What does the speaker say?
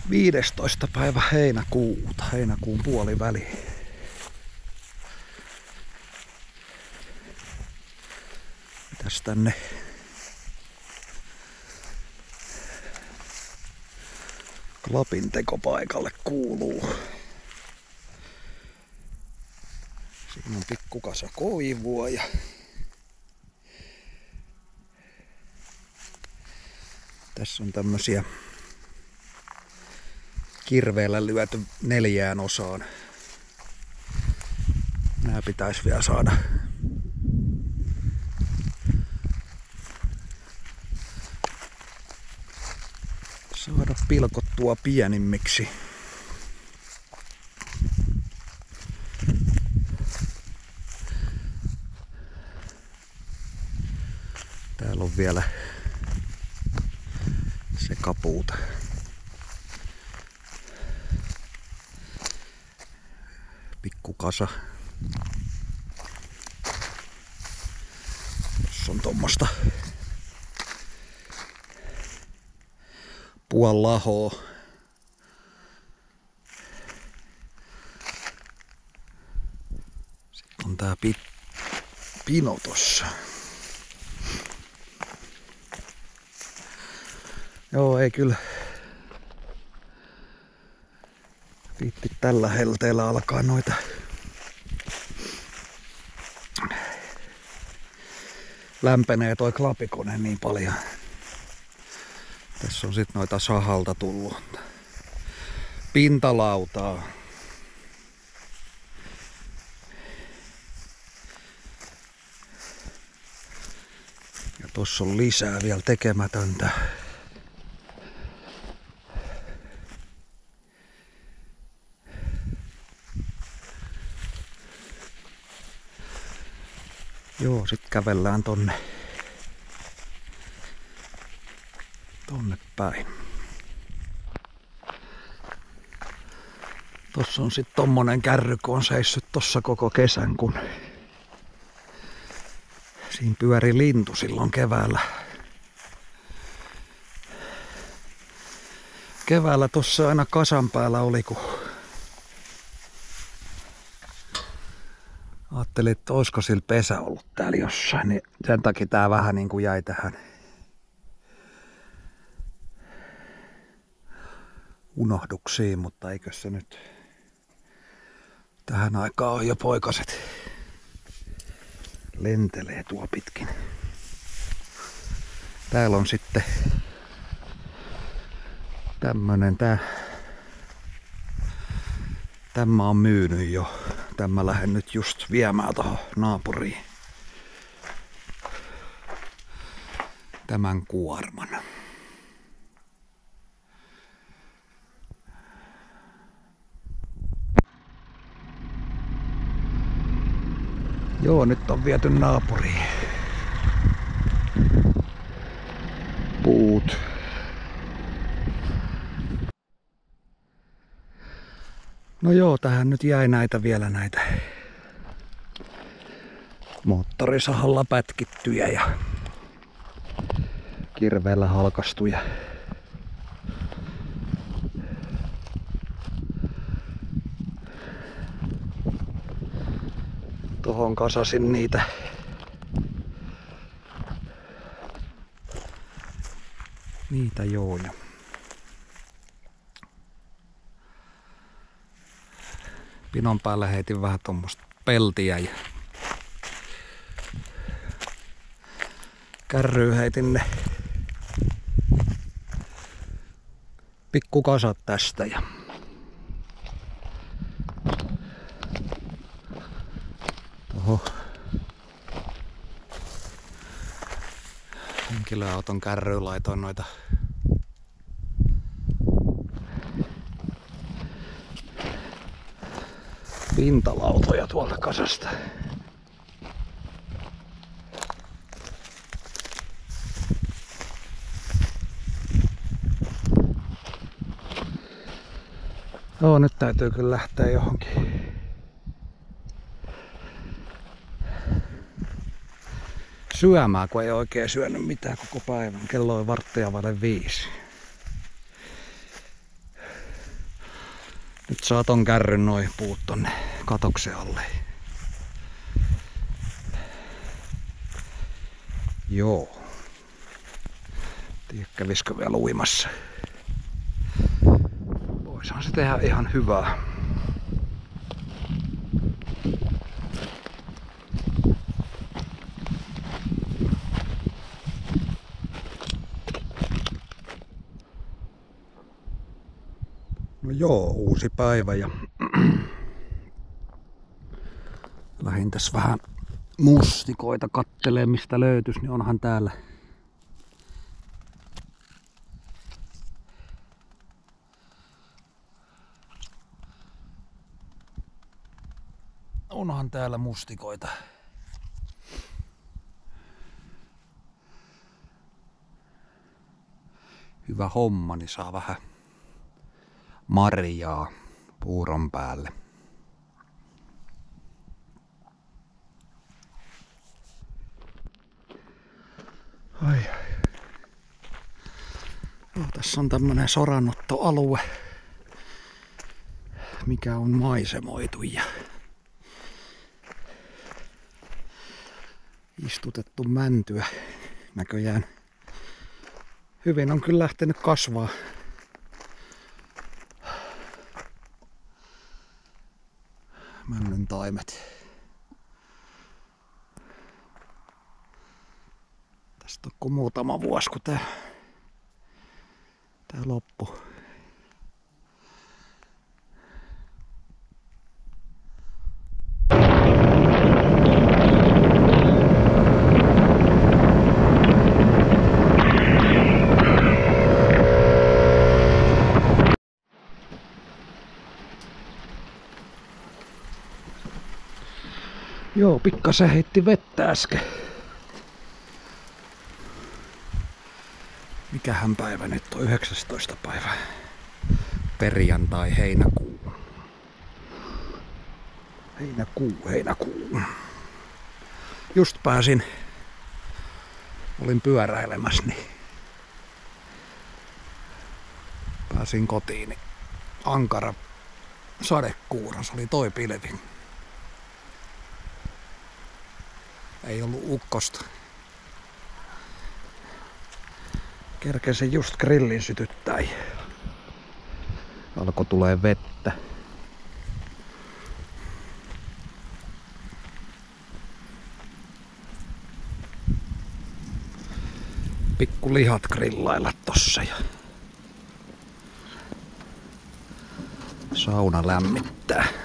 15. päivä heinäkuuta, heinäkuun puoliväli. Mitäs tänne klapin tekopaikalle kuuluu? Siinä on pikkukasa koivua ja tässä on tämmösiä kirveellä lyöty 4 osaan. Nää pitäisi vielä saada pilkottua pienimmiksi. Täällä on vielä se kapuuta. Pikkukasa. Tuossa on tommosta puolahoa. Sitten on tää pino tossa. Joo, ei kyllä viitti tällä helteellä alkaa noita lämpenee toi klapikone niin paljon. Tässä on sit noita sahalta tullut pintalautaa. Ja tossa on lisää vielä tekemätöntä. Joo, sit kävellään tonne päin. Tossa on sit tommonen kärry, kun on seissyt tossa koko kesän, kun siinä pyöri lintu silloin keväällä. Keväällä tossa aina kasan päällä oli, kun ajattelin, että olisiko sillä pesä ollut täällä jossain, niin sen takia tää vähän niin kuin jäi tähän unohduksiin, mutta eikö se nyt tähän aikaan on jo poikaset lentelee tuo pitkin. Täällä on sitten tämmönen tämä on myynyt jo. Tämä lähden nyt just viemään tohon naapuriin tämän kuorman. Joo, nyt on viety naapuriin puut. No joo, tähän nyt jäi vielä näitä moottorisahalla pätkittyjä ja kirveellä halkastuja. Tohon kasasin niitä jooja. Pinon päälle heitin vähän tommoista peltiä ja kärryyn heitin ne pikkukasat tästä ja tohon henkilöauton kärryyn laitoin noita pintalautoja tuolta kasasta. Joo, nyt täytyy kyllä lähteä johonkin syömään, kun ei oikein syönyt mitään koko päivän. Kello on 4:15. Nyt saa ton kärryn noin puut tonne katoksen alle. Joo. Tiedä kävisikö vielä uimassa. Voisihan se tehdä ihan hyvää. No joo, uusi päivä ja lähdin tässä vähän mustikoita kattelee mistä löytyisi, niin onhan täällä mustikoita. Hyvä homma, niin saa vähän marjaa puuron päälle. Ai. No, tässä on tämmönen soranottoalue, mikä on maisemoitu ja istutettu mäntyä. Näköjään hyvin on kyllä lähtenyt kasvaa. Männyn taimet. Tästä on muutama vuosi kun tää loppui. Joo, pikkasen heitti vettä äsken. Mikähän päivä nyt on? 19. päivä. Perjantai, heinäkuu. Heinäkuu. Just olin pyöräilemässä, niin pääsin kotiin, niin ankara sadekuuros oli toi pilvi. Ei ollut ukkosta. Kerkesin just grillin sytyttää ja alkoi tulee vettä. Pikku lihat grillailla tossa ja sauna lämmittää.